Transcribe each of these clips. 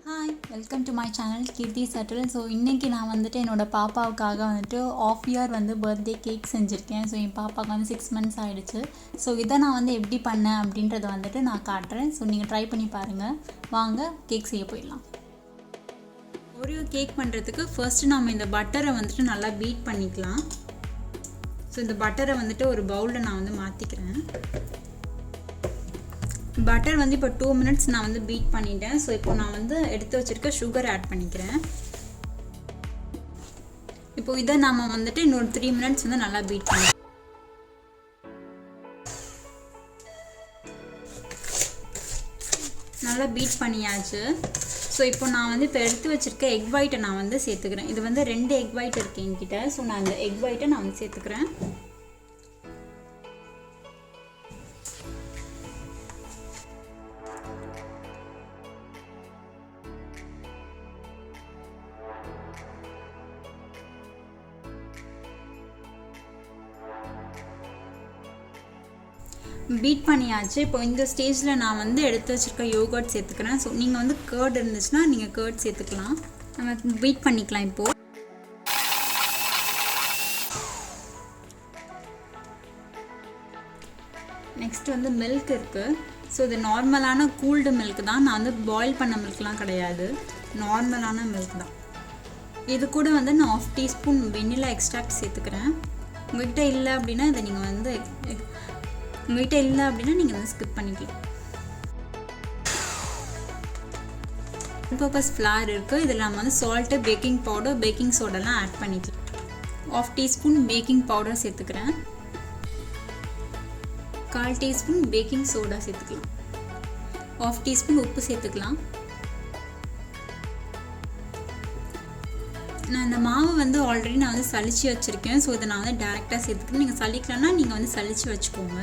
Hi, welcome to my channel Keerthi Attil. So இன்றைக்கி நான் வந்துட்டு என்னோடய பாப்பாவுக்காக வந்துட்டு ஆஃப் இயர் வந்து பர்த்டே கேக் செஞ்சுருக்கேன். ஸோ என் பாப்பாவுக்கு வந்து 6 months ஆகிடுச்சு. ஸோ இதை நான் வந்து எப்படி பண்ணேன் அப்படின்றத வந்துட்டு நான் காட்டுறேன். ஸோ நீங்கள் ட்ரை பண்ணி பாருங்கள். வாங்க கேக் செய்ய போயிடலாம். ஓரியோ கேக் பண்ணுறதுக்கு ஃபர்ஸ்ட்டு நம்ம இந்த பட்டரை வந்துட்டு நல்லா பீட் பண்ணிக்கலாம். ஸோ இந்த பட்டரை வந்துட்டு ஒரு பவுலில் நான் வந்து மாற்றிக்கிறேன். பட்டர் வந்து இப்போ 2 minutes நான் வந்து பீட் பண்ணிட்டேன். ஸோ இப்போ நான் வந்து எடுத்து வச்சுருக்க சுகர் ஆட் பண்ணிக்கிறேன். இப்போ இதை நம்ம வந்துட்டு இன்னொரு 3 minutes வந்து நல்லா பீட் பண்ணி நல்லா பீட் பண்ணியாச்சு. ஸோ இப்போ நான் வந்து இப்போ எடுத்து வச்சுருக்க எக் ஒயிட்டை நான் வந்து சேர்த்துக்கிறேன். இது வந்து 2 எக் ஒயிட் இருக்குது என்கிட்ட. ஸோ நான் அந்த எக் ஒயிட்டை நான் வந்து சேர்த்துக்கிறேன். பீட் பண்ணியாச்சு. இப்போ இந்த ஸ்டேஜில் நான் வந்து எடுத்து வச்சுருக்க யோகர்ட் சேர்த்துக்கிறேன். ஸோ நீங்கள் வந்து கர்ட் இருந்துச்சுன்னா நீங்கள் கர்ட் சேர்த்துக்கலாம். நம்ம பீட் பண்ணிக்கலாம். இப்போது நெக்ஸ்ட் வந்து மில்க் இருக்குது. ஸோ இது நார்மலான கூல்டு மில்க் தான். நான் வந்து பாயில் பண்ண மில்க்லாம் கிடையாது, நார்மலான மில்க் தான். இது கூட வந்து நான் 1/2 teaspoon வெண்ணிலா எக்ஸ்ட்ராக்ட் சேர்த்துக்கிறேன். உங்கள்கிட்ட இல்லை அப்படின்னா இதை நீங்கள் வந்து நீங்கள் வந்து ஸ்கிப் பண்ணிக்கலாம். பர்பஸ் ஃப்ளார் இருக்குது. இதில் நம்ம வந்து சால்ட்டு, பேக்கிங் பவுடர், பேக்கிங் சோடாலாம் ஆட் பண்ணிக்கலாம். 1/2 teaspoon பேக்கிங் பவுடர் சேர்த்துக்கிறேன். 1/4 teaspoon பேக்கிங் சோடா சேர்த்துக்கலாம். 1/2 teaspoon உப்பு சேர்த்துக்கலாம். நான் இந்த மாவு வந்து ஆல்ரெடி நான் வந்து சளிச்சு வச்சுருக்கேன். ஸோ இதை நான் வந்து டேரெக்டாக சேர்த்துக்கிறேன். நீங்கள் சளிக்கலன்னா நீங்கள் வந்து சளிச்சு வச்சுக்கோங்க.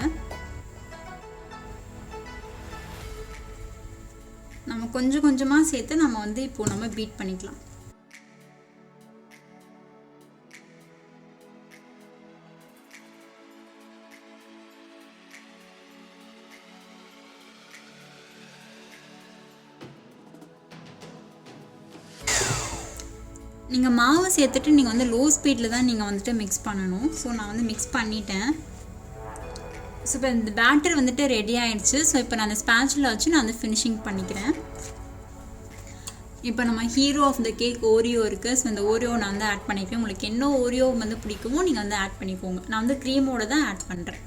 நம்ம கொஞ்சம் கொஞ்சமாக சேர்த்து நம்ம வந்து இப்போது நம்ம பீட் பண்ணிக்கலாம். நீங்கள் மாவு சேர்த்துட்டு நீங்கள் வந்து லோ ஸ்பீடில் தான் நீங்கள் வந்துட்டு மிக்ஸ் பண்ணணும். ஸோ நான் வந்து மிக்ஸ் பண்ணிட்டேன். ஸோ இப்போ இந்த பேட்டர் வந்துட்டு ரெடி ஆகிடுச்சு. ஸோ இப்போ நான் அந்த ஸ்பேட்சுலா வச்சு நான் வந்து ஃபினிஷிங் பண்ணிக்கிறேன். இப்போ நம்ம hero of the cake Oreo இருக்குது. ஸோ இந்த ஓரியோ நான் வந்து ஆட் பண்ணிக்கிறேன். உங்களுக்கு என்ன ஓரியோ வந்து பிடிக்குமோ நீங்கள் வந்து ஆட் பண்ணிக்கோங்க. நான் வந்து க்ரீமோடு தான் ஆட் பண்ணுறேன்.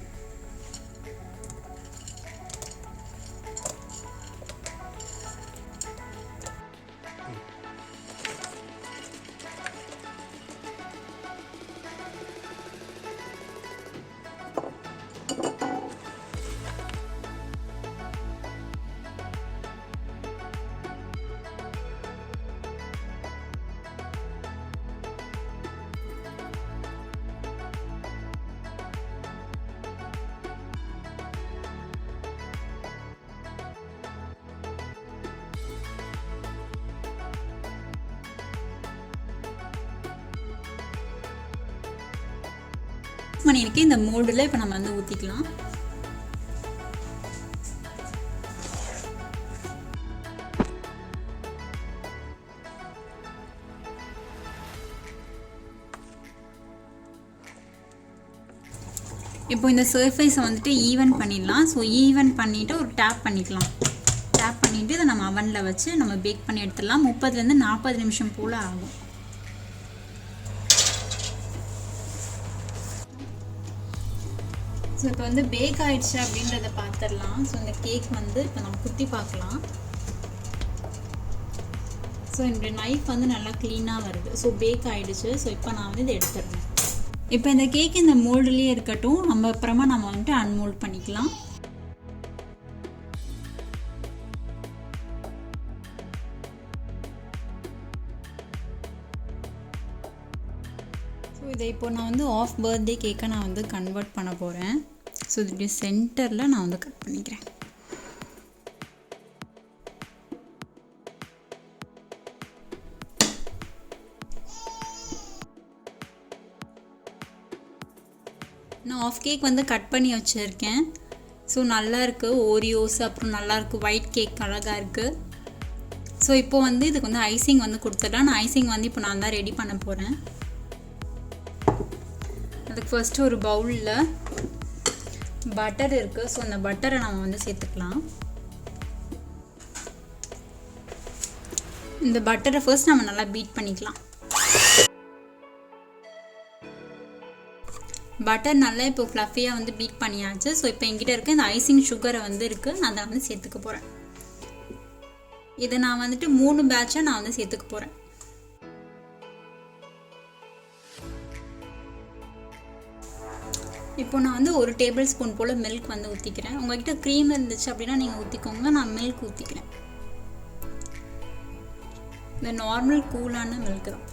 பண்ணியிருக்கேன். இந்த மோல்டில் இப்போ நம்ம வந்து ஊற்றிக்கலாம். இப்போ இந்த சர்ஃபேஸை வந்துட்டு ஈவன் பண்ணிடலாம். ஸோ ஈவன் பண்ணிவிட்டு ஒரு டேப் பண்ணிக்கலாம். டேப் பண்ணிவிட்டு இதை நம்ம அவனில் வச்சு நம்ம பேக் பண்ணி எடுத்துடலாம். 30 to 40 நிமிஷம் போல் ஆகும். ஸோ இப்போ வந்து பேக் ஆகிடுச்சு அப்படின்றத பார்த்துடலாம். ஸோ இந்த கேக் வந்து இப்போ நம்ம குத்தி பார்க்கலாம். ஸோ என்னுடைய நைஃப் வந்து நல்லா க்ளீனாக வருது. ஸோ பேக் ஆகிடுச்சு. ஸோ இப்போ நான் வந்து இதை எடுத்துடுறேன். இப்போ இந்த கேக் இந்த மோல்டுலேயே இருக்கட்டும். நம்ம அப்புறமா நம்ம வந்துட்டு அன்மோல்ட் பண்ணிக்கலாம். ஸோ இதை இப்போ நான் வந்து ஆஃப் பர்த்டே கேக்கை நான் வந்து கன்வெர்ட் பண்ண போகிறேன். ஸோ இதோடைய சென்டரில் நான் வந்து கட் பண்ணிக்கிறேன். நான் ஆஃப் கேக் வந்து கட் பண்ணி வச்சுருக்கேன். ஸோ நல்லா இருக்குது. ஓரியோஸ் அப்புறம் நல்லாயிருக்கு. ஒயிட் கேக் அழகாக இருக்குது. ஸோ ஸோ இப்போ வந்து இதுக்கு வந்து ஐசிங் வந்து கொடுத்துடலாம். நான் ஐசிங் வந்து இப்போ நான் தான் ரெடி பண்ண போகிறேன். அதுக்கு ஃபர்ஸ்ட்டு ஒரு பவுலில் பட்டர் இருக்குது. ஸோ அந்த பட்டரை நம்ம வந்து சேர்த்துக்கலாம். இந்த பட்டரை ஃபர்ஸ்ட் நம்ம நல்லா பீட் பண்ணிக்கலாம். பட்டர் நல்லா இப்போ ஃப்ளஃபியாக வந்து பீட் பண்ணியாச்சு. ஸோ இப்போ என்கிட்ட இருக்க இந்த ஐசிங் சுகரை வந்து இருக்குது, நான் அதை வந்து சேர்த்துக்க போகிறேன். இதை நான் வந்துட்டு 3 பேட்சாக நான் வந்து சேர்த்துக்க போகிறேன். இப்போ நான் வந்து 1 டேபிள் ஸ்பூன் போல் மில்க் வந்து ஊற்றிக்கிறேன். உங்கள்கிட்ட க்ரீம் இருந்துச்சு அப்படின்னா நீங்கள் ஊற்றிக்கோங்க. நான் மில்க் ஊற்றிக்கிறேன். இந்த நார்மல் கூலான மில்க் தான்.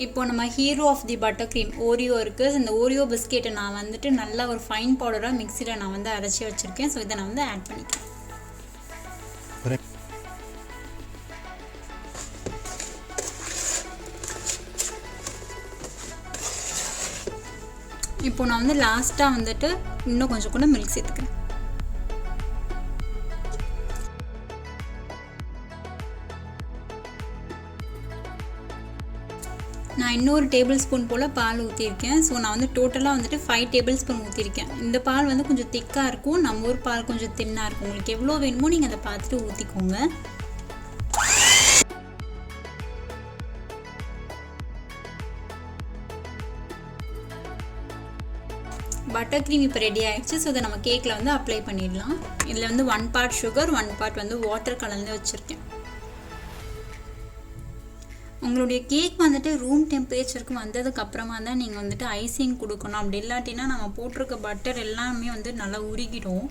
இப்போ நம்ம hero of the butter cream Oreo இருக்குது. இந்த ஓரியோ பிஸ்கெட்டை நான் வந்துட்டு நல்லா ஒரு ஃபைன் பவுடராக மிக்சியில் நான் வந்து அரைச்சி வச்சுருக்கேன். ஸோ இதை நான் வந்து ஆட் பண்ணிக்கிறேன். இப்போ நான் வந்து லாஸ்ட்டாக வந்துட்டு இன்னும் கொஞ்சம் கூட மில்க் சேர்த்துக்கிறேன். நான் இன்னொரு டேபிள் ஸ்பூன் போல் பால் ஊற்றிருக்கேன். ஸோ நான் வந்து டோட்டலாக வந்துட்டு 5 டேபிள் ஸ்பூன் ஊற்றிருக்கேன். இந்த பால் வந்து கொஞ்சம் திக்காக இருக்கும், நம்ம ஊர் பால் கொஞ்சம் தின்னாக இருக்கும். உங்களுக்கு எவ்வளோ வேணுமோ நீங்கள் அதை பார்த்துட்டு ஊற்றிக்கோங்க. பட்டர் க்ரீம் இப்போ ரெடி ஆகிடுச்சு. ஸோ இதை நம்ம கேக்கில் வந்து அப்ளை பண்ணிடலாம். இதில் வந்து 1 பார்ட் சுகர் 1 பார்ட் வந்து வாட்டர் கலந்து வச்சுருக்கேன். உங்களுடைய கேக் வந்துட்டு ரூம் டெம்பரேச்சருக்கு வந்ததுக்கு அப்புறமா தான் நீங்கள் வந்துட்டு ஐசிங் கொடுக்கணும். அப்படி இல்லாட்டினா நம்ம போட்டிருக்க பட்டர் எல்லாமே வந்து நல்லா உருகிடும்.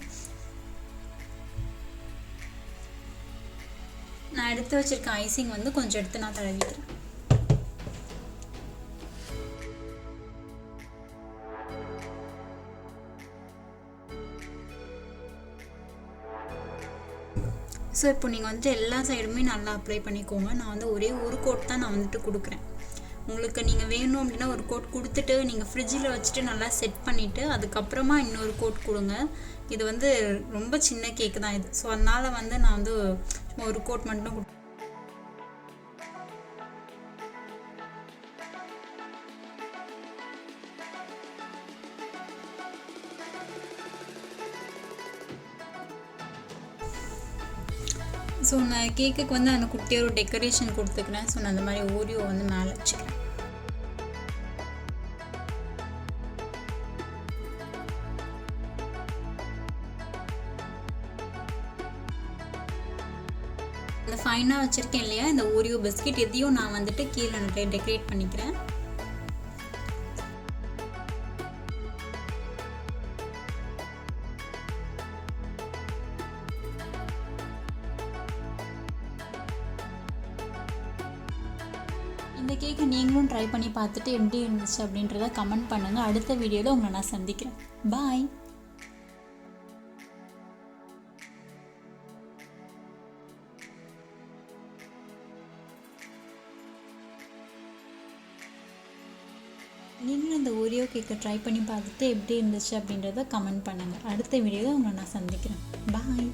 நான் எடுத்து வச்சிருக்க ஐசிங் வந்து கொஞ்சம் எடுத்து நான் தடவிக்கிறேன். ஸோ இப்போ நீங்கள் வந்துட்டு எல்லா சைடுமே நல்லா அப்ளை பண்ணிக்கோங்க. நான் வந்து ஒரே ஒரு கோட் தான் நான் வந்துட்டு கொடுக்குறேன். உங்களுக்கு நீங்கள் வேணும் அப்படின்னா ஒரு கோட் கொடுத்துட்டு நீங்கள் ஃப்ரிட்ஜில் வச்சுட்டு நல்லா செட் பண்ணிவிட்டு அதுக்கப்புறமா இன்னொரு கோட் கொடுங்க. இது வந்து ரொம்ப சின்ன கேக்கு தான் இது. ஸோ அதனால் வந்து நான் வந்து ஒரு கோட் மட்டும் ஸோ நான் கேக்குக்கு வந்து அந்த குட்டியாக ஒரு டெக்கரேஷன் கொடுத்துக்கிறேன். ஸோ நான் அந்த மாதிரி ஓரியோ வந்து மேலே வச்சுக்கிறேன். இந்த ஃபைனாக வச்சுருக்கேன் இல்லையா இந்த ஓரியோ பிஸ்கெட், இதையும் நான் வந்துட்டு கீழே டெக்கரேட் பண்ணிக்கிறேன். இந்த கேக்கை நீங்களும் ட்ரை பண்ணி பார்த்துட்டு எப்படி இருந்துச்சு அப்படின்றத கமெண்ட் பண்ணுங்கள். அடுத்த வீடியோவில் உங்களை நான் சந்திக்கிறேன். பாய். நீங்களும் இந்த ஓரியோ கேக்கை ட்ரை பண்ணி பார்த்துட்டு எப்படி இருந்துச்சு அப்படின்றத கமெண்ட் பண்ணுங்கள். அடுத்த வீடியோவில் உங்களை நான் சந்திக்கிறேன். பாய்.